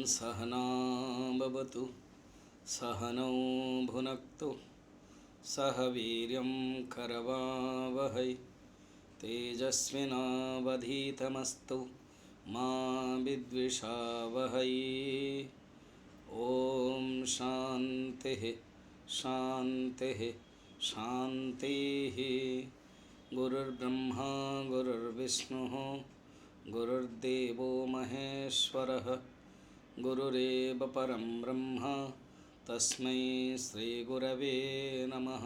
सहना भवतु सहनौ भुनक्तु सह वीर्यं करवावहै तेजस्विनावधीतमस्तु मा विद्विषावहै। ओम शांतिः शांतिः शांतिः। गुरुर्ब्रह्मा गुरुर्विष्णुः गुरुर्देवो महेश्वरः गुरुरेव परं ब्रह्म तस्मै श्रीगुरवे नमः।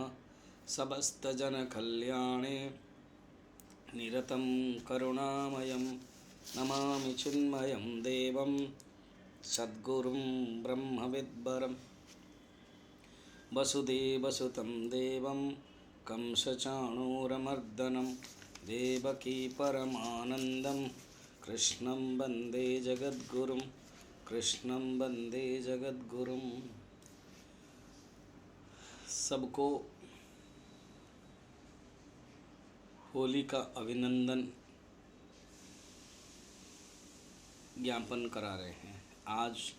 समस्तजनकल्याणे निरतं करुणामयं नमामि चिन्मयं देवं सद्गुरुं ब्रह्मविद्वरं वसुदेवसुतं देवं कंसचाणूरमर्दनं देवकी परमानन्दं कृष्णं वन्दे जगद्गुरुं कृष्णं वन्दे जगद्गुरुं। सबको होली का अभिनंदन ज्ञापन करा रहे हैं। आज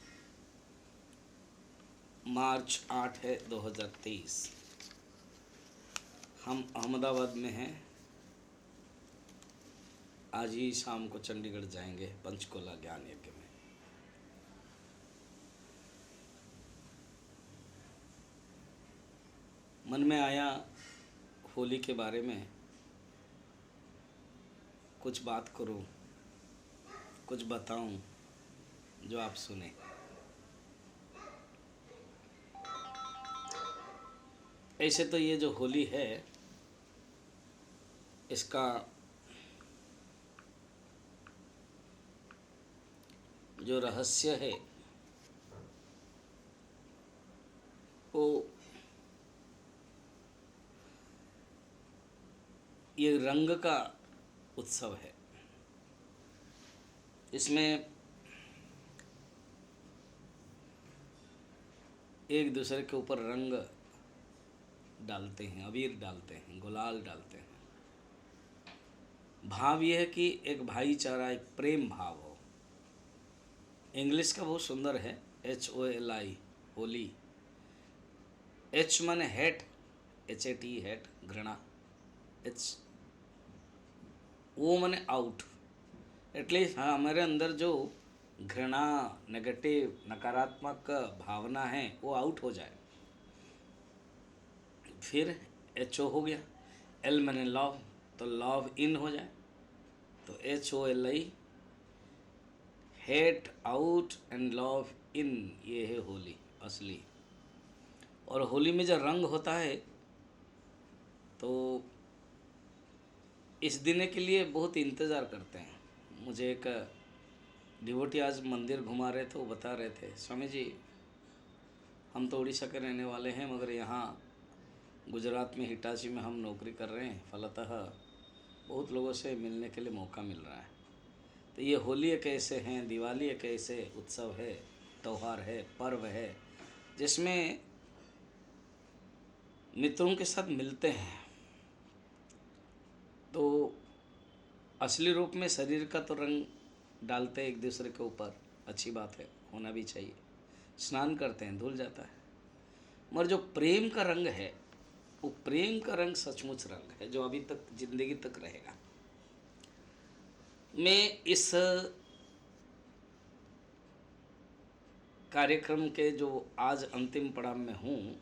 मार्च 8 है 2023। हम अहमदाबाद में हैं। आज ही शाम को चंडीगढ़ जाएंगे पंचकुला ज्ञान यज्ञ में। मन में आया होली के बारे में कुछ बात करूं, कुछ बताऊं जो आप सुने। ऐसे तो ये जो होली है इसका जो रहस्य है वो ये रंग का उत्सव है। इसमें एक दूसरे के ऊपर रंग डालते हैं, अबीर डालते हैं, गुलाल डालते हैं। भाव यह है कि एक भाईचारा, एक प्रेम भाव हो। इंग्लिश का बहुत सुंदर है, HOLI होली। H माने हेट, HAT हेट, घृणा। H वो माने आउट। एटलीस्ट हाँ, हमारे अंदर जो घृणा, नेगेटिव, नकारात्मक भावना है वो आउट हो जाए। फिर HO हो गया, L माने लव, तो लव इन हो जाए, तो HOLI hate out and love in. ये है होली असली। और होली में जब रंग होता है तो इस दिन के लिए बहुत इंतज़ार करते हैं। मुझे एक डिवोटी आज मंदिर घुमा रहे थे, वो बता रहे थे, स्वामी जी हम तो उड़ीसा के रहने वाले हैं मगर यहाँ गुजरात में हिटाची में हम नौकरी कर रहे हैं, फलतः बहुत लोगों से मिलने के लिए मौका मिल रहा है। तो ये होली एक ऐसे हैं, दिवाली एक ऐसे उत्सव है, त्यौहार है, पर्व है जिसमें मित्रों के साथ मिलते हैं। तो असली रूप में शरीर का तो रंग डालते हैं एक दूसरे के ऊपर, अच्छी बात है, होना भी चाहिए। स्नान करते हैं, धुल जाता है। मगर जो प्रेम का रंग है वो प्रेम का रंग सचमुच रंग है जो अभी तक जिंदगी तक रहेगा। मैं इस कार्यक्रम के जो आज अंतिम पड़ाव में हूँ,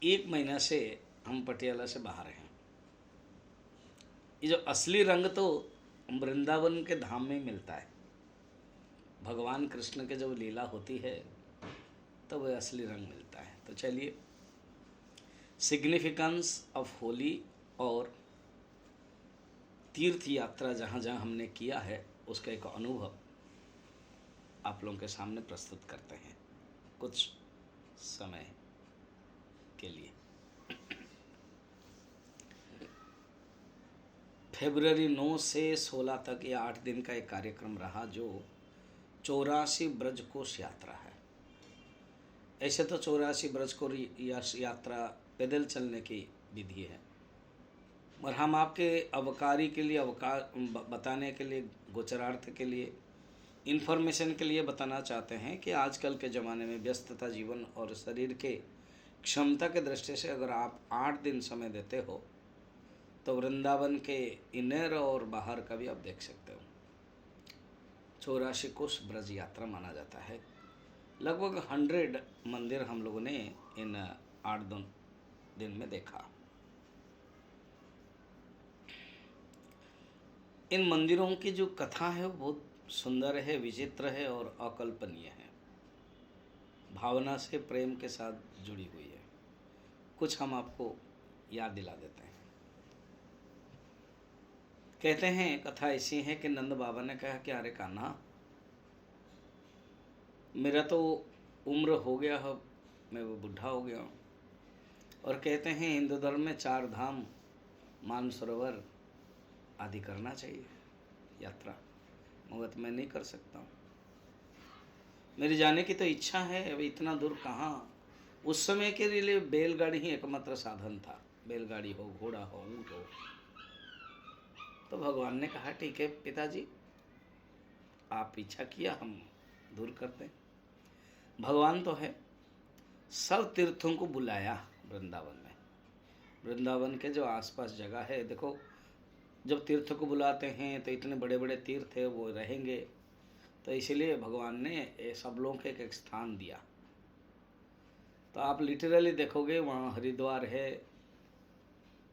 1 महीना से हम पटियाला से बाहर हैं। ये जो असली रंग तो वृंदावन के धाम में मिलता है। भगवान कृष्ण के जब लीला होती है तो वह असली रंग मिलता है। तो चलिए, सिग्निफिकेंस ऑफ होली और तीर्थ यात्रा जहाँ जहाँ हमने किया है उसका एक अनुभव आप लोगों के सामने प्रस्तुत करते हैं कुछ समय के लिए। फरवरी 9 से 16 तक या 8 दिन का एक कार्यक्रम रहा जो 84 ब्रजकोश यात्रा है। ऐसे तो 84 ब्रजकोश यात्रा पैदल चलने की विधि है, और हम आपके अवकारी के लिए बताने के लिए, गोचरार्थ के लिए इन्फॉर्मेशन के लिए बताना चाहते हैं कि आजकल के ज़माने में व्यस्तता जीवन और शरीर के क्षमता के दृष्टि से अगर आप 8 दिन समय देते हो तो वृंदावन के इनर और बाहर का भी आप देख सकते हो। 84 कोस ब्रज यात्रा माना जाता है। लगभग 100 मंदिर हम लोगों ने इन 8 दिन में देखा। इन मंदिरों की जो कथा है वो बहुत सुंदर है, विचित्र है और अकल्पनीय है। भावना से, प्रेम के साथ जुड़ी हुई है। कुछ हम आपको याद दिला देते हैं। कहते हैं कथा ऐसी है कि नंद बाबा ने कहा कि अरे कान्हा, मेरा तो उम्र हो गया है, मैं वो बुढ़ा हो गया हूँ। और कहते हैं हिंदू धर्म में 4 धाम, मानसरोवर आदि करना चाहिए यात्रा, मगर तो मैं नहीं कर सकता हूँ। मेरी जाने की तो इच्छा है, अभी इतना दूर कहाँ। उस समय के लिए बैलगाड़ी ही एकमात्र साधन था। बैलगाड़ी हो, घोड़ा हो, ऊँट हो। तो भगवान ने कहा ठीक है पिताजी, आप इच्छा किया, हम दूर करते हैं। भगवान तो है, सब तीर्थों को बुलाया वृंदावन में। वृंदावन के जो आसपास जगह है, देखो जब तीर्थ को बुलाते हैं तो इतने बड़े बड़े तीर्थ है वो रहेंगे, तो इसलिए भगवान ने ये सब लोगों को एक स्थान दिया। तो आप लिटरली देखोगे वहाँ हरिद्वार है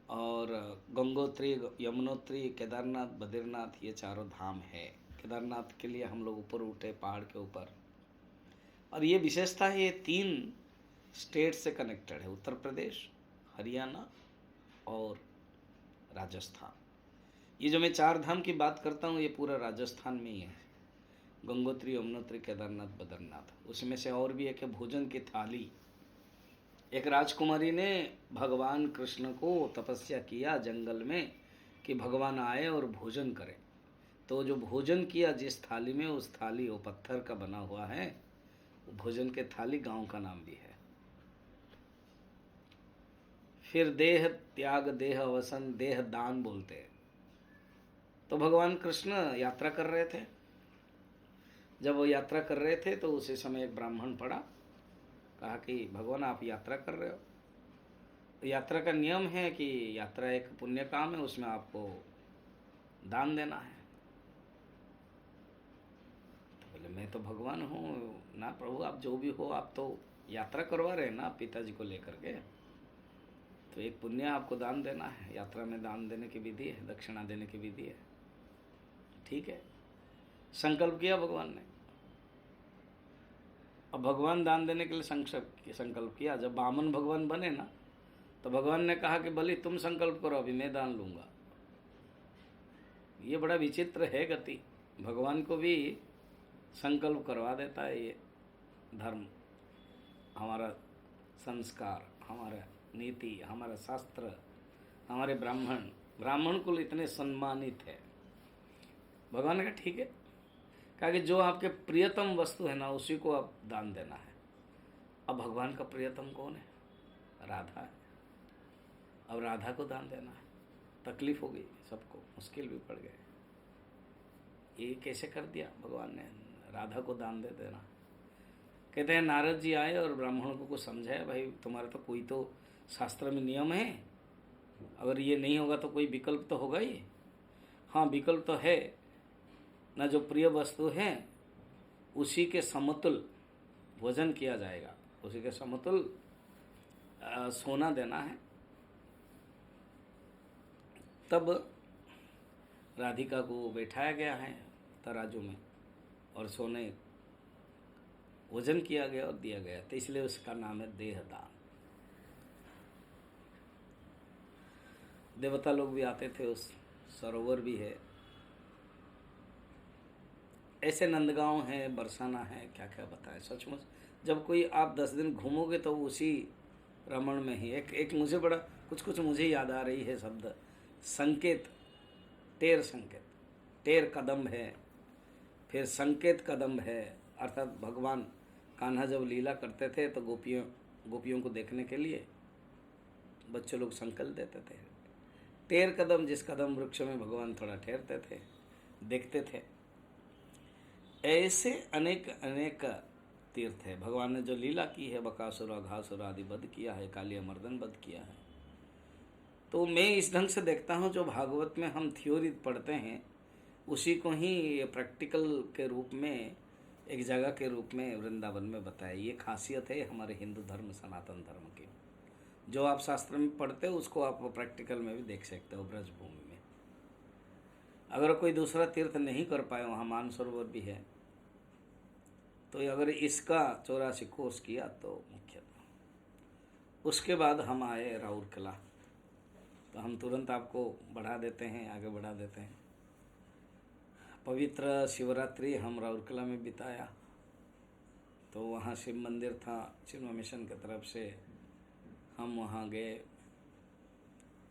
और गंगोत्री, यमुनोत्री, केदारनाथ, बद्रीनाथ, ये 4 धाम है। केदारनाथ के लिए हम लोग ऊपर उठे पहाड़ के ऊपर, और ये विशेषता है ये 3 स्टेट से कनेक्टेड है, उत्तर प्रदेश, हरियाणा और राजस्थान। ये जो मैं 4 धाम की बात करता हूँ ये पूरा राजस्थान में ही है। गंगोत्री, यमुनोत्री, केदारनाथ, बद्रीनाथ। उसमें से और भी एक है भोजन की थाली। एक राजकुमारी ने भगवान कृष्ण को तपस्या किया जंगल में कि भगवान आए और भोजन करें। तो जो भोजन किया जिस थाली में, उस थाली वो पत्थर का बना हुआ है, भोजन के थाली गांव का नाम भी है। फिर देह त्याग, देह अवसन, देह दान बोलते हैं। तो भगवान कृष्ण यात्रा कर रहे थे। जब वो यात्रा कर रहे थे तो उसी समय एक ब्राह्मण पड़ा, कहा कि भगवान आप यात्रा कर रहे हो, तो यात्रा का नियम है कि यात्रा एक पुण्य काम है, उसमें आपको दान देना है। तो बोले मैं तो भगवान हूँ ना प्रभु, आप जो भी हो, आप तो यात्रा करवा रहे हैं ना पिताजी को लेकर के, तो एक पुण्य आपको दान देना है। यात्रा में दान देने की विधि है, दक्षिणा देने की विधि है। ठीक है, संकल्प किया भगवान ने। अब भगवान दान देने के लिए संकल्प किया। जब वामन भगवान बने ना, तो भगवान ने कहा कि बलि तुम संकल्प करो, अभी मैं दान लूँगा। ये बड़ा विचित्र है गति। भगवान को भी संकल्प करवा देता है ये धर्म, हमारा संस्कार, हमारा नीति, हमारा शास्त्र, हमारे ब्राह्मण कुल इतने सम्मानित है। भगवान ने कहा ठीक है, कहा कि जो आपके प्रियतम वस्तु है ना उसी को आप दान देना है। अब भगवान का प्रियतम कौन है? राधा है। अब राधा को दान देना है। तकलीफ हो गई सबको, मुश्किल भी पड़ गए। ये कैसे कर दिया भगवान ने, राधा को दान दे देना। कहते हैं नारद जी आए और ब्राह्मणों को कुछ समझाया, भाई तुम्हारा तो कोई तो शास्त्र में नियम है, अगर ये नहीं होगा तो कोई विकल्प तो होगा ही। हाँ विकल्प तो है ना, जो प्रिय वस्तु है उसी के समतुल भोजन किया जाएगा, उसी के समतुल सोना देना है। तब राधिका को बैठाया गया है तराजू में और सोने वजन किया गया और दिया गया, तो इसलिए उसका नाम है देहदान। देवता लोग भी आते थे, उस सरोवर भी है। ऐसे नंदगांव है, बरसाना है, क्या क्या बताएं। सचमुच जब कोई आप 10 दिन घूमोगे तो उसी रमण में ही एक मुझे बड़ा कुछ मुझे याद आ रही है शब्द, संकेत, टेर संकेत, टेर कदम है, फिर संकेत कदम है। अर्थात भगवान कान्हा जब लीला करते थे तो गोपियों को देखने के लिए बच्चे लोग संकल्प देते थे। टेर कदम, जिस कदम वृक्ष में भगवान थोड़ा ठहरते थे, देखते थे। ऐसे अनेक अनेक तीर्थ है। भगवान ने जो लीला की है, बकासुर घासुर आदि वध किया है, कालिया मर्दन वध किया है। तो मैं इस ढंग से देखता हूँ, जो भागवत में हम थ्योरी पढ़ते हैं उसी को ही प्रैक्टिकल के रूप में, एक जगह के रूप में वृंदावन में बताया। ये खासियत है हमारे हिंदू धर्म, सनातन धर्म की। जो आप शास्त्र में पढ़ते हो उसको आप प्रैक्टिकल में भी देख सकते हो ब्रजभूमि में। अगर कोई दूसरा तीर्थ नहीं कर पाए, वहाँ मानसरोवर भी है, तो अगर इसका 84 कोर्स किया तो मुख्य। उसके बाद हम आए राउरकेला, तो हम तुरंत आपको बढ़ा देते हैं, आगे बढ़ा देते हैं। पवित्र शिवरात्रि हम राउरकेला में बिताया। तो वहाँ शिव मंदिर था, चिन्मय मिशन की तरफ से हम वहाँ गए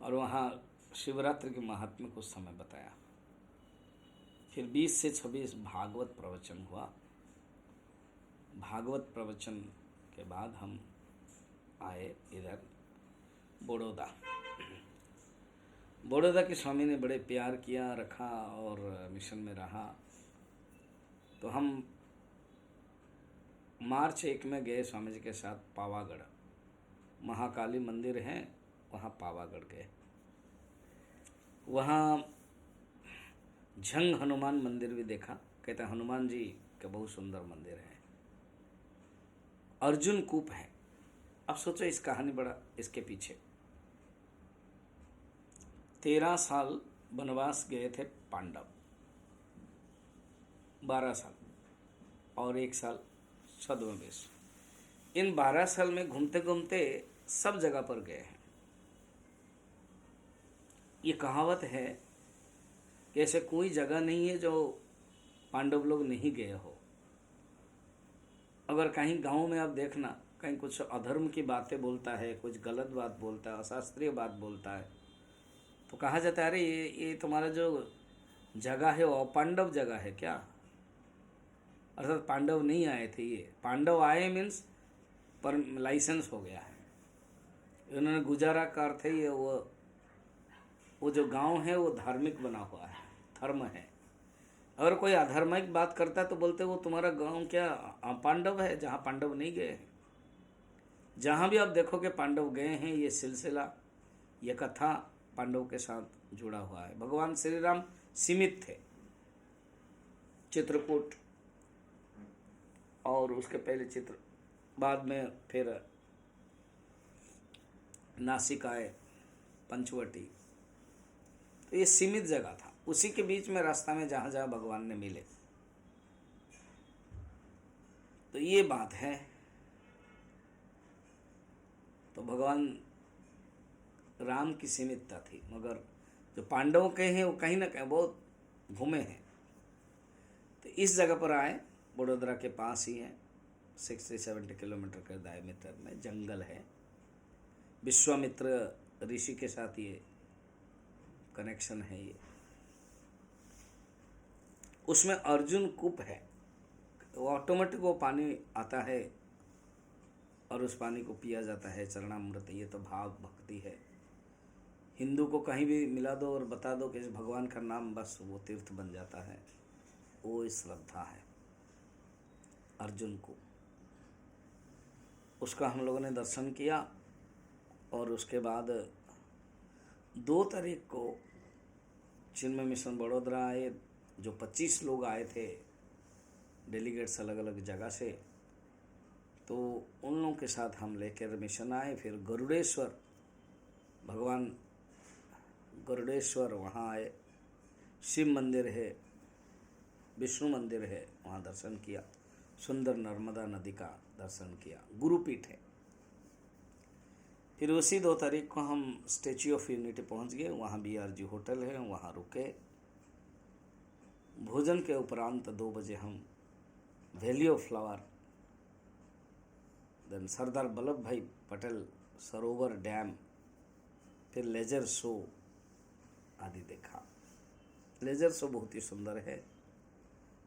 और वहाँ शिवरात्रि के महात्म्य कुछ समय बताया। फिर 20 से 26 भागवत प्रवचन हुआ। भागवत प्रवचन के बाद हम आए इधर बड़ौदा। बड़ौदा के स्वामी ने बड़े प्यार किया, रखा और मिशन में रहा। तो हम मार्च 1 में गए स्वामी जी के साथ पावागढ़, महाकाली मंदिर है वहाँ पावागढ़ गए। वहाँ झंग हनुमान मंदिर भी देखा। कहते हैं हनुमान जी का बहुत सुंदर मंदिर है। अर्जुन कूप है। अब सोचो इस कहानी बड़ा, इसके पीछे 13 साल वनवास गए थे पांडव, 12 साल और 1 साल छद्मवेश। इन 12 साल में घूमते घूमते सब जगह पर गए हैं। ये कहावत है कि ऐसे कोई जगह नहीं है जो पांडव लोग नहीं गए हो। अगर कहीं गांव में आप देखना, कहीं कुछ अधर्म की बातें बोलता है, कुछ गलत बात बोलता है, अशास्त्रीय बात बोलता है, तो कहा जाता है अरे ये तुम्हारा जो जगह है वो पांडव जगह है क्या? अर्थात पांडव नहीं आए थे। ये पांडव आए मीन्स पर लाइसेंस हो गया है, इन्होंने गुजारा का अर्थ है। ये वो जो गांव है वो धार्मिक बना हुआ है, धर्म है। अगर कोई अधार्मिक बात करता है तो बोलते वो तुम्हारा गांव क्या पांडव है, जहाँ पांडव नहीं गए हैं। जहाँ भी आप देखो कि पांडव गए हैं, ये सिलसिला, ये कथा पांडव के साथ जुड़ा हुआ है। भगवान श्री राम सीमित थे, चित्रकूट और उसके पहले चित्र, बाद में फिर नासिक आए, पंचवटी। तो ये सीमित जगह था। उसी के बीच में रास्ता में जहाँ जहाँ भगवान ने मिले, तो ये बात है। तो भगवान राम की सीमितता थी, मगर जो पांडवों के हैं वो कहीं ना कहीं बहुत घूमे हैं। तो इस जगह पर आए, बड़ोदरा के पास ही है, 60-70 किलोमीटर के डायमीटर में जंगल है। विश्वामित्र ऋषि के साथ ये कनेक्शन है। ये उसमें अर्जुन कूप है, वो ऑटोमेटिक वो पानी आता है और उस पानी को पिया जाता है, चरणामृत। ये तो भाव भक्ति है। हिंदू को कहीं भी मिला दो और बता दो कि भगवान का नाम, बस वो तीर्थ बन जाता है। वो श्रद्धा है अर्जुन को। उसका हम लोगों ने दर्शन किया और उसके बाद 2 तारीख को चिन्मय मिशन बड़ोदरा आए। जो 25 लोग आए थे डेलीगेट्स अलग अलग जगह से, तो उन लोगों के साथ हम लेकर मिशन आए। फिर गरुड़ेश्वर, भगवान गरुड़ेश्वर वहाँ आए। शिव मंदिर है, विष्णु मंदिर है, वहाँ दर्शन किया। सुंदर नर्मदा नदी का दर्शन किया, गुरुपीठ है। फिर उसी 2 तारीख को हम स्टैच्यू ऑफ यूनिटी पहुँच गए। वहाँ BRG होटल है, वहाँ रुके। भोजन के उपरांत 2 बजे हम valley of flower, then Sardar Vallabh भाई पटेल सरोवर डैम, फिर लेजर शो आदि देखा। लेजर शो बहुत ही सुंदर है।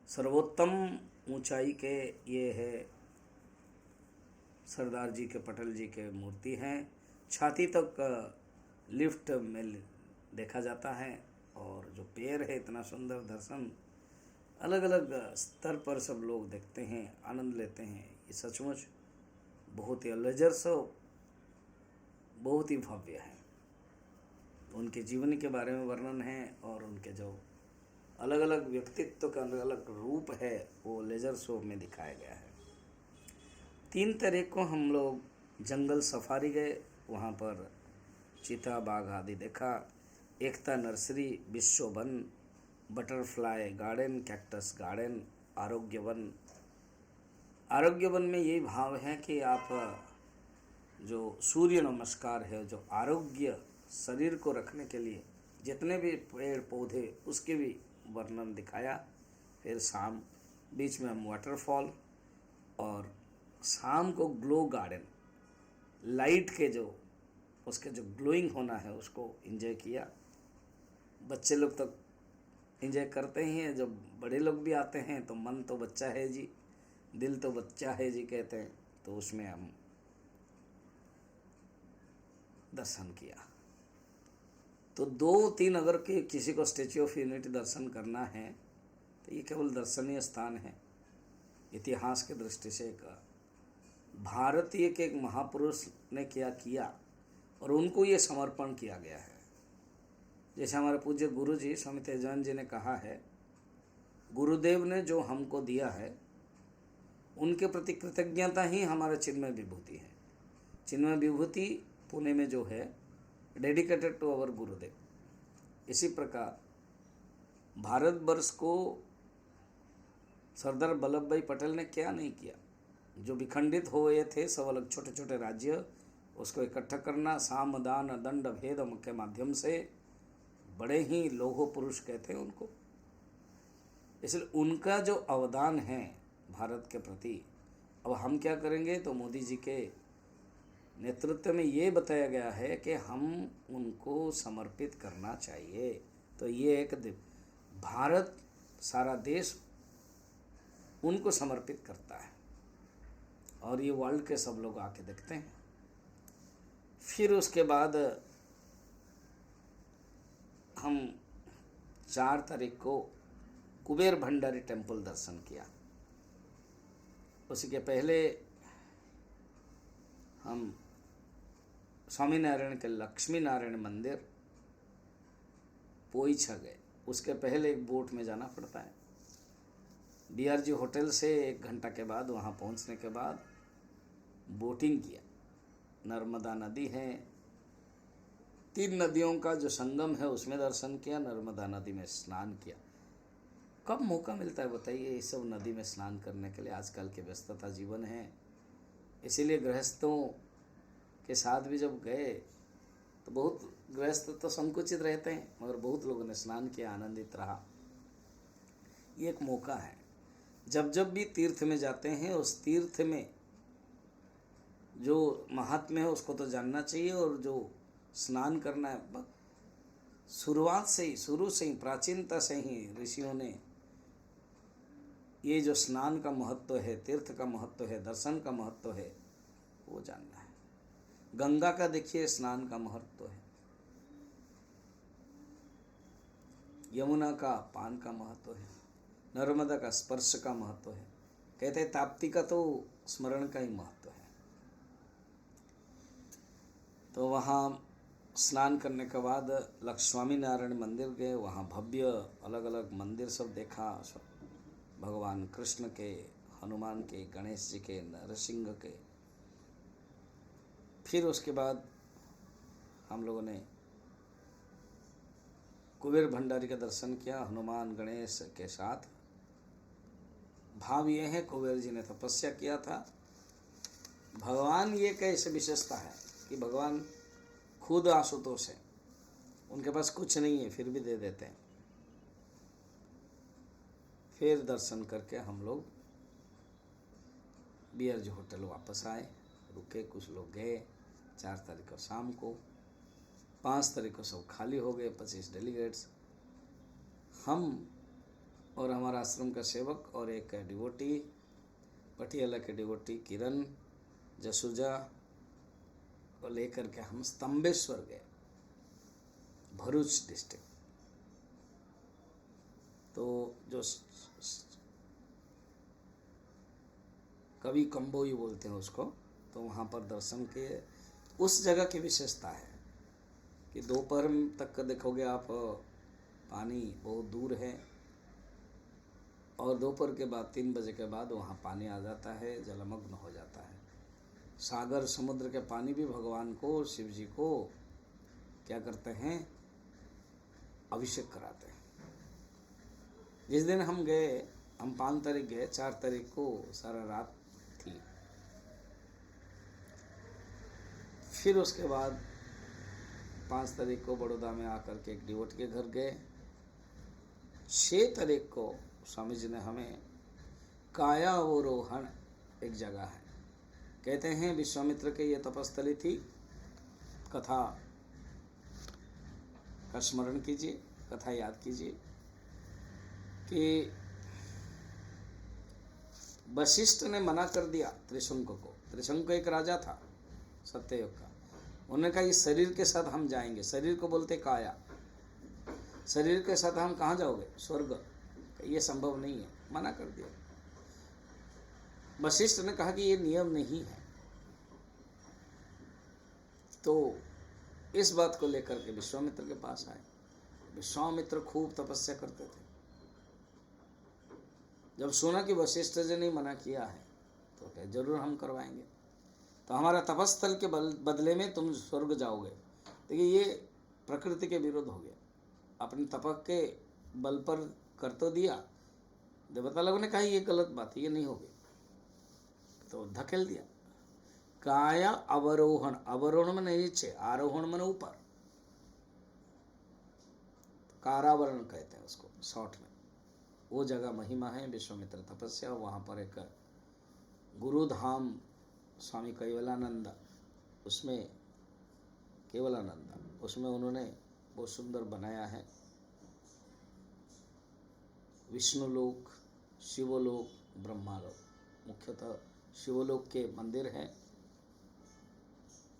सर्वोत्तम ऊंचाई के ये है, सरदार जी के, पटेल जी के मूर्ति हैं। छाती तक लिफ्ट में देखा जाता है। और जो पैर है, इतना सुंदर दर्शन, अलग अलग स्तर पर सब लोग देखते हैं, आनंद लेते हैं। ये सचमुच बहुत ही लेजर्स, बहुत ही भव्य है। उनके जीवन के बारे में वर्णन है और उनके जो अलग अलग व्यक्तित्व का अलग अलग रूप है वो लेजर शो में दिखाया गया है। 3 तारीख को हम लोग जंगल सफारी गए, वहाँ पर चीता बाघ आदि देखा। एकता नर्सरी, विश्व one, butterfly garden, cactus garden, आरोग्य वन। आरोग्य वन में यही भाव है कि आप जो सूर्य नमस्कार है, जो आरोग्य शरीर को रखने के लिए जितने भी पेड़ पौधे, उसके भी वर्णन दिखाया। फिर शाम बीच में हम वाटरफॉल और शाम को ग्लो गार्डन, लाइट के जो उसके जो ग्लोइंग होना है उसको एंजॉय किया। बच्चे लोग तो एंजॉय करते ही हैं, जब बड़े लोग भी आते हैं तो मन तो बच्चा है जी, दिल तो बच्चा है जी कहते हैं, तो उसमें हम दर्शन किया। तो 2-3 अगर के किसी को स्टैच्यू ऑफ यूनिटी दर्शन करना है तो ये केवल दर्शनीय स्थान है। इतिहास की दृष्टि से एक भारतीय के एक महापुरुष ने क्या किया और उनको ये समर्पण किया गया है। जैसे हमारे पूज्य गुरु जी स्वामी तेजानंद जी ने कहा है, गुरुदेव ने जो हमको दिया है उनके प्रति कृतज्ञता ही हमारा चिन्मय विभूति है। चिन्मय विभूति पुणे में जो है डेडिकेटेड टू अवर गुरुदेव। इसी प्रकार भारतवर्ष को सरदार वल्लभ भाई पटेल ने क्या नहीं किया। जो विखंडित हुए थे सब अलग छोटे छोटे राज्य, उसको इकट्ठा करना, साम दान दंड भेद के माध्यम से, बड़े ही लौह पुरुष कहते हैं उनको। इसलिए उनका जो अवदान है भारत के प्रति, अब हम क्या करेंगे, तो मोदी जी के नेतृत्व में ये बताया गया है कि हम उनको समर्पित करना चाहिए। तो ये एक भारत, सारा देश उनको समर्पित करता है और ये वर्ल्ड के सब लोग आके देखते हैं। फिर उसके बाद हम 4 तारीख को कुबेर भंडारी टेम्पल दर्शन किया। उसी के पहले हम स्वामीनारायण के लक्ष्मी नारायण मंदिर पोईछा गए। उसके पहले एक बोट में जाना पड़ता है। DRG होटल से 1 घंटा के बाद वहाँ पहुँचने के बाद बोटिंग किया। नर्मदा नदी है, 3 नदियों का जो संगम है उसमें दर्शन किया, नर्मदा नदी में स्नान किया। कब मौका मिलता है बताइए ये सब नदी में स्नान करने के लिए? आजकल के व्यस्तता जीवन है, इसीलिए गृहस्थों के साथ भी जब गए तो बहुत गृहस्थ तो संकुचित रहते हैं, मगर बहुत लोगों ने स्नान किया, आनंदित रहा। ये एक मौका है। जब जब भी तीर्थ में जाते हैं उस तीर्थ में जो महात्म्य है उसको तो जानना चाहिए, और जो स्नान करना है शुरुआत से ही, शुरू से ही, प्राचीनता से ही ऋषियों ने ये जो स्नान का महत्व है, तीर्थ का महत्व है, दर्शन का महत्व है, वो जानना है। गंगा का देखिए स्नान का महत्व है, यमुना का पान का महत्व है, नर्मदा का स्पर्श का महत्व है, कहते हैं ताप्ती का तो स्मरण का ही महत्व है। तो वहाँ स्नान करने के बाद स्वामी नारायण मंदिर गए। वहाँ भव्य अलग अलग मंदिर सब देखा, भगवान कृष्ण के, हनुमान के, गणेश जी के, नरसिंह के। फिर उसके बाद हम लोगों ने कुबेर भंडारी का दर्शन किया हनुमान गणेश के साथ। भाव ये है, कुबेर जी ने तपस्या किया था। भगवान ये कैसे विशेषता है कि भगवान खुद आशुतोष है, उनके पास कुछ नहीं है फिर भी दे देते हैं। फिर दर्शन करके हम लोग DRG होटल वापस आए, रुके, कुछ लोग गए। 4 तारीख को शाम को, 5 तारीख को सब खाली हो गए, 25 डेलीगेट्स। हम और हमारा आश्रम का सेवक और एक डिवोटी, पटियाला के डिवोटी किरण जसूजा को लेकर के हम स्तंभेश्वर गए, भरूच डिस्ट्रिक्ट। तो जो कवि कंबोई बोलते हैं उसको, तो वहाँ पर दर्शन के उस जगह की विशेषता है कि दोपहर तक देखोगे आप पानी बहुत दूर है, और दोपहर के बाद 3 बजे के बाद वहाँ पानी आ जाता है, जलमग्न हो जाता है। सागर समुद्र के पानी भी भगवान को, शिव जी को क्या करते हैं, अभिषेक कराते हैं। जिस दिन हम गए, हम 5 तारीख गए, 4 तारीख को सारा रात थी। फिर उसके बाद 5 तारीख को बड़ौदा में आकर के एक डिवोटी के घर गए। 6 तारीख को स्वामी जी ने हमें कायावरोहण, एक जगह है, कहते हैं विश्वामित्र के ये तपस्थली थी, कथा का स्मरण कीजिए, कथा याद कीजिए कि वशिष्ठ ने मना कर दिया त्रिशंक को। त्रिशंक एक राजा था सत्ययुग का। उन्होंने कहा इस शरीर के साथ हम जाएंगे, शरीर को बोलते काया, शरीर के साथ हम कहाँ जाओगे, स्वर्ग, ये संभव नहीं है, मना कर दिया। वशिष्ठ ने कहा कि ये नियम नहीं है। तो इस बात को लेकर के विश्वामित्र के पास आए। विश्वामित्र खूब तपस्या करते थे। जब सुना कि वशिष्ठ जी ने मना किया है तो कहे जरूर हम करवाएंगे, तो हमारा तपस्थल के बदले में तुम स्वर्ग जाओगे। देखिए ये प्रकृति के विरुद्ध हो गया। अपने तपक के बल पर कर तो दिया, देवता लोगों ने कहा ये गलत बात है, ये नहीं होगी, तो धकेल दिया। काया अवरोहण, अवरोहण में नीचे, आरोहण में ऊपर, कारावरण कहते हैं उसको शॉर्ट में। वो जगह महिमा है, विश्वामित्र तपस्या। वहाँ पर एक गुरुधाम स्वामी कैवलानंद, उसमें केवलानंद, उसमें उन्होंने बहुत सुंदर बनाया है। विष्णुलोक, शिवलोक, ब्रह्मालोक, मुख्यतः शिवलोक के मंदिर हैं।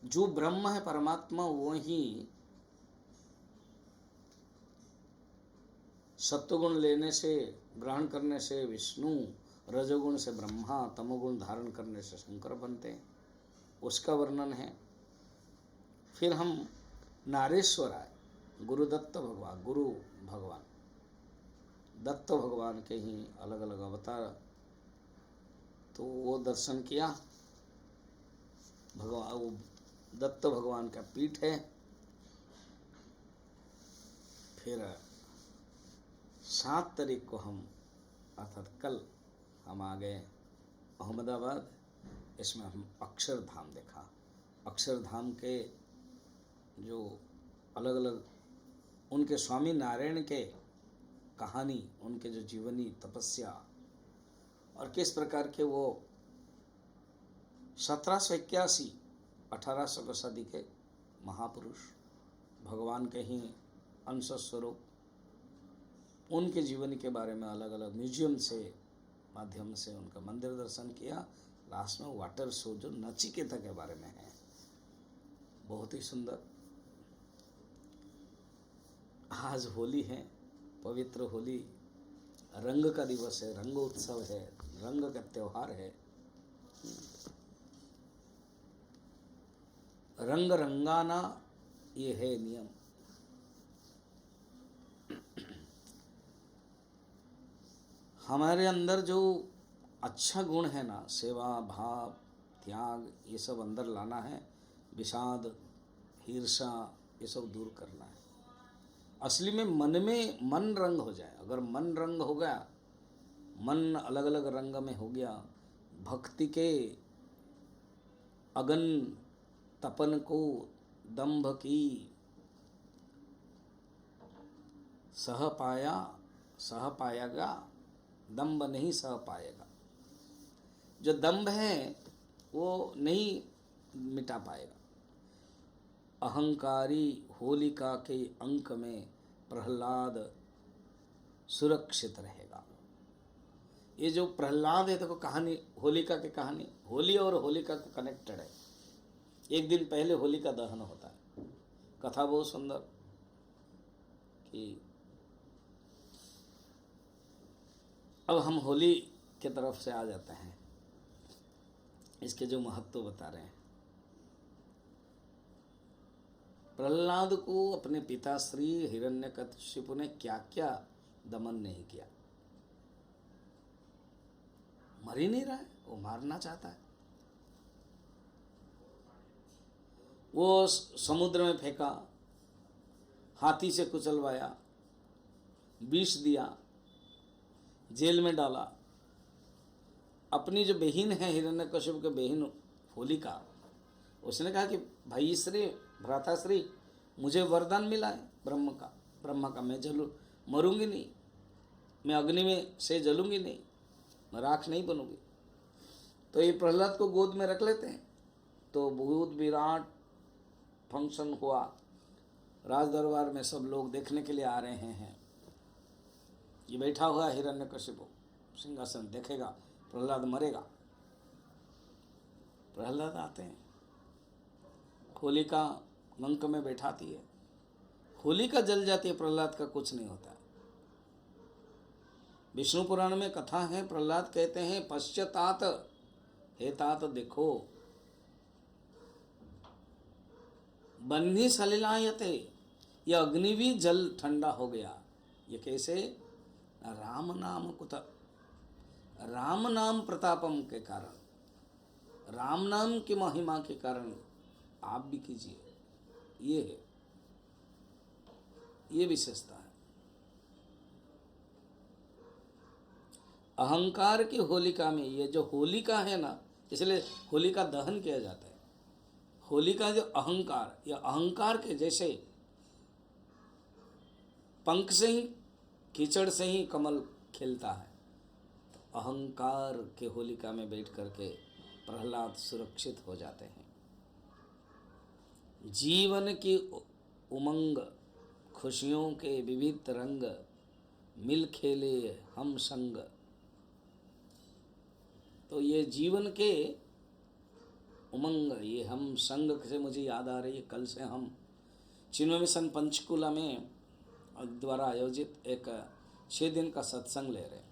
जो ब्रह्म है, परमात्मा, वो ही सत्वगुण लेने से, ग्रहण करने से विष्णु, रजोगुण से ब्रह्मा, तमोगुण धारण करने से शंकर बनते हैं, उसका वर्णन है। फिर हम नारेश्वर आए, गुरुदत्त भगवान, गुरु भगवान दत्त भगवान के ही अलग अलग अवतार, तो वो दर्शन किया। भगवान, वो दत्त भगवान का पीठ है। फिर 7 तारीख को हम, अर्थात कल, हम आ गए अहमदाबाद। इसमें हम अक्षरधाम देखा। अक्षरधाम के जो अलग अलग उनके स्वामी नारायण के कहानी, उनके जो जीवनी, तपस्या, और किस प्रकार के वो 1781 1800 सदी के महापुरुष, भगवान के ही अंश स्वरूप, उनके जीवनी के बारे में अलग अलग म्यूजियम से माध्यम से उनका मंदिर दर्शन किया। लास्ट में वाटर शो जो नचिकेता के बारे में है, बहुत ही सुंदर। आज होली है, पवित्र होली, रंग का दिवस है, रंग उत्सव है, रंग का त्योहार है। रंग रंगाना, ये है नियम। हमारे अंदर जो अच्छा गुण है ना, सेवा भाव, त्याग, ये सब अंदर लाना है। विषाद, ईर्षा, ये सब दूर करना है। असली में मन रंग हो जाए। अगर मन रंग हो गया, मन अलग अलग रंग में हो गया, भक्ति के अगन तपन को, दंभ की सह पाएगा, दंभ नहीं सह पाएगा। जो दंभ है वो नहीं मिटा पाएगा। अहंकारी होलिका के अंक में प्रहलाद सुरक्षित रहेगा। ये जो प्रहलाद है, देखो कहानी, होलिका की कहानी, होली और होलिका को कनेक्टेड है। एक दिन पहले होलिका दहन होता है। कथा बहुत सुंदर कि अब हम होली के तरफ से आ जाते हैं, इसके जो महत्व बता रहे हैं। प्रहलाद को अपने पिता श्री हिरण्यकशिपु ने क्या क्या दमन नहीं किया। मर ही नहीं रहा है, वो मारना चाहता है। वो समुद्र में फेंका, हाथी से कुचलवाया, विष दिया, जेल में डाला। अपनी जो बहन है हिरण्यकशिपु के बहन होलिका, उसने कहा कि भाई श्री भ्राताश्री, मुझे वरदान मिला है ब्रह्म का, मैं मरूंगी नहीं, मैं अग्नि में से जलूंगी नहीं, मैं राख नहीं बनूंगी। तो ये प्रहलाद को गोद में रख लेते हैं। तो बहुत विराट फंक्शन हुआ, राज दरबार में सब लोग देखने के लिए आ रहे हैं। ये बैठा हुआ हिरण्यकशिपु सिंहासन देखेगा, प्रहलाद मरेगा। प्रहलाद आते हैं, होलिका लंक में बैठाती है, होलिका जल जाती है, प्रहलाद का कुछ नहीं होता। विष्णु पुराण में कथा है, प्रहलाद कहते हैं पश्चातात, हे तात देखो, बन्ही सलिलायते, यह अग्नि भी जल ठंडा हो गया। ये कैसे? राम नाम कुत, राम नाम प्रतापम के कारण, राम नाम की महिमा के कारण आप भी कीजिए। ये है, ये विशेषता है। अहंकार की होलिका में, ये जो होलिका है ना, इसलिए होलिका दहन किया जाता है। होलिका जो अहंकार, या अहंकार के जैसे पंख से ही, कीचड़ से ही कमल खिलता है, तो अहंकार के होलिका में बैठ करके प्रहलाद सुरक्षित हो जाते हैं। जीवन की उमंग, खुशियों के विविध रंग, मिल खेले हम संग। तो ये जीवन के उमंग, ये हम संग से मुझे याद आ रही है, कल से हम चिन्मय मिशन पंचकुला में द्वारा आयोजित एक 6 दिन का सत्संग ले रहे हैं।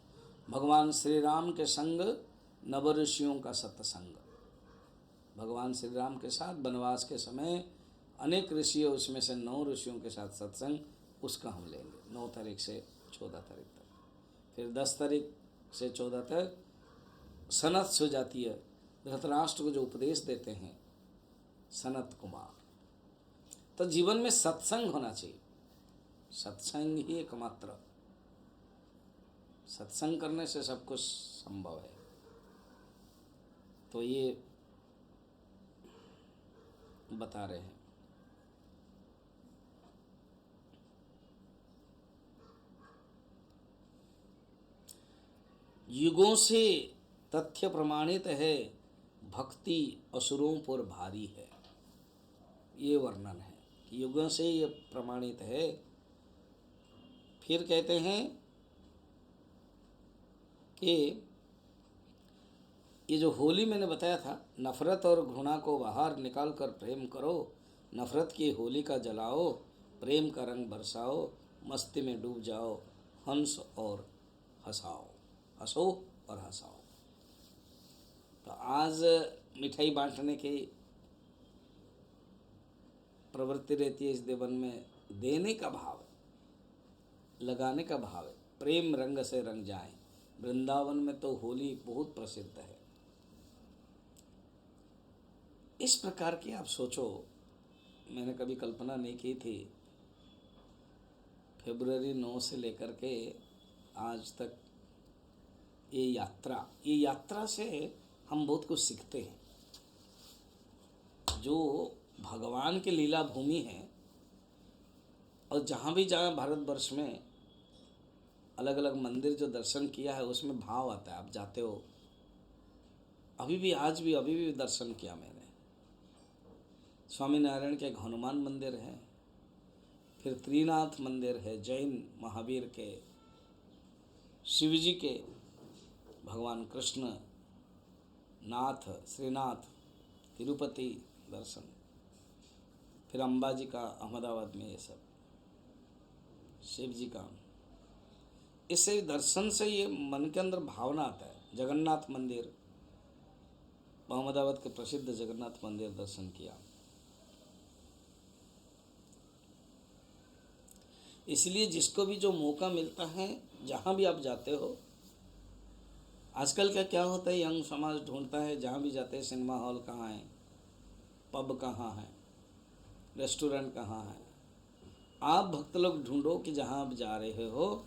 भगवान श्री राम के संग नव ऋषियों का सत्संग। भगवान श्री राम के साथ वनवास के समय अनेक ऋषियों, उसमें से 9 ऋषियों के साथ सत्संग, उसका हम लेंगे 9 तारीख से 14 तारीख तक। फिर 10 तारीख से 14 तक सनत हो जाती है, धृतराष्ट्र को जो उपदेश देते हैं सनत कुमार। तो जीवन में सत्संग होना चाहिए, सत्संग ही एकमात्र, सत्संग करने से सब कुछ संभव है। तो ये बता रहे हैं। युगों से तथ्य प्रमाणित है, भक्ति असुरों पर भारी है। ये वर्णन है कि युगों से ये प्रमाणित है। फिर कहते हैं कि ये जो होली मैंने बताया था, नफरत और घृणा को बाहर निकाल कर प्रेम करो, नफरत की होली का जलाओ, प्रेम का रंग बरसाओ, मस्ती में डूब जाओ, हंस और हंसाओ, हंसो और हंसाओ। तो आज मिठाई बांटने की प्रवृत्ति रहती है इस देवन में, देने का भाव है, लगाने का भाव है, प्रेम रंग से रंग जाए। वृंदावन में तो होली बहुत प्रसिद्ध है। इस प्रकार की आप सोचो, मैंने कभी कल्पना नहीं की थी। फरवरी 9 से लेकर के आज तक ये यात्रा से हम बहुत कुछ सीखते हैं। जो भगवान की लीला भूमि है, और जहाँ भी जहाँ भारतवर्ष में अलग अलग मंदिर जो दर्शन किया है, उसमें भाव आता है। आप जाते हो, अभी भी दर्शन किया मैंने। स्वामीनारायण के एक हनुमान मंदिर है, फिर त्रिनाथ मंदिर है, जैन महावीर के, शिव जी के, भगवान कृष्ण, नाथ श्रीनाथ, तिरुपति दर्शन, फिर अंबाजी का अहमदाबाद में, ये सब शिव जी का। इससे दर्शन से ये मन के अंदर भावना आता है। जगन्नाथ मंदिर, अहमदाबाद के प्रसिद्ध जगन्नाथ मंदिर दर्शन किया। इसलिए जिसको भी जो मौका मिलता है, जहाँ भी आप जाते हो, आजकल का क्या होता है, यंग समाज ढूंढता है जहाँ भी जाते हैं, सिनेमा हॉल कहाँ है, पब कहाँ है, रेस्टोरेंट कहाँ है। आप भक्त लोग ढूंढो कि जहाँ आप जा रहे हो,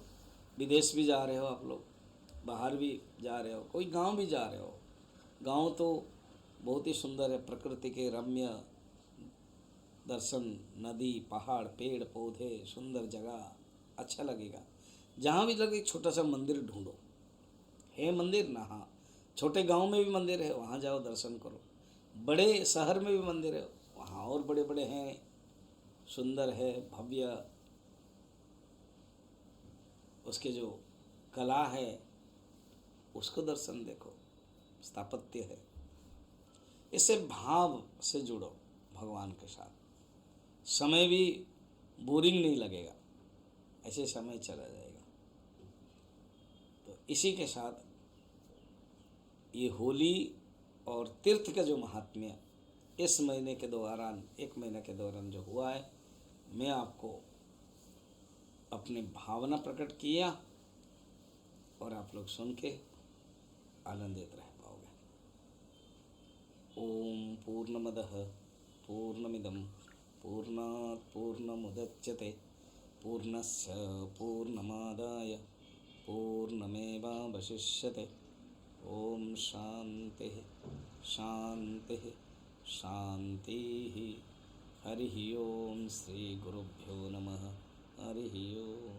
विदेश भी जा रहे हो, आप लोग बाहर भी जा रहे हो, कोई गांव भी जा रहे हो, गांव तो बहुत ही सुंदर है, प्रकृति के रम्य दर्शन, नदी, पहाड़, पेड़ पौधे, सुंदर जगह, अच्छा लगेगा। जहाँ भी लगे छोटा सा मंदिर ढूंढो, है मंदिर ना, हाँ, छोटे गांव में भी मंदिर है, वहाँ जाओ दर्शन करो। बड़े शहर में भी मंदिर है, वहाँ और बड़े बड़े हैं, सुंदर है, भव्य, उसके जो कला है उसको दर्शन देखो, स्थापत्य है। इससे भाव से जुड़ो भगवान के साथ, समय भी बोरिंग नहीं लगेगा, ऐसे समय चला जाएगा। तो इसी के साथ ये होली और तीर्थ का जो महात्म्य इस महीने के दौरान, एक महीने के दौरान जो हुआ है, मैं आपको अपनी भावना प्रकट किया और आप लोग सुन के आनंदित रह पाओगे। ओम पूर्णमदः पूर्णमिदं पूर्णात् पूर्णमुदच्यते पूर्णस्य पूर्णमादाय पूर्णमेवावशिष्यते। ओम शांतिः शांतिः शांतिः। हरिः ओम। श्री गुरुभ्यो नमः। हरिः ओम।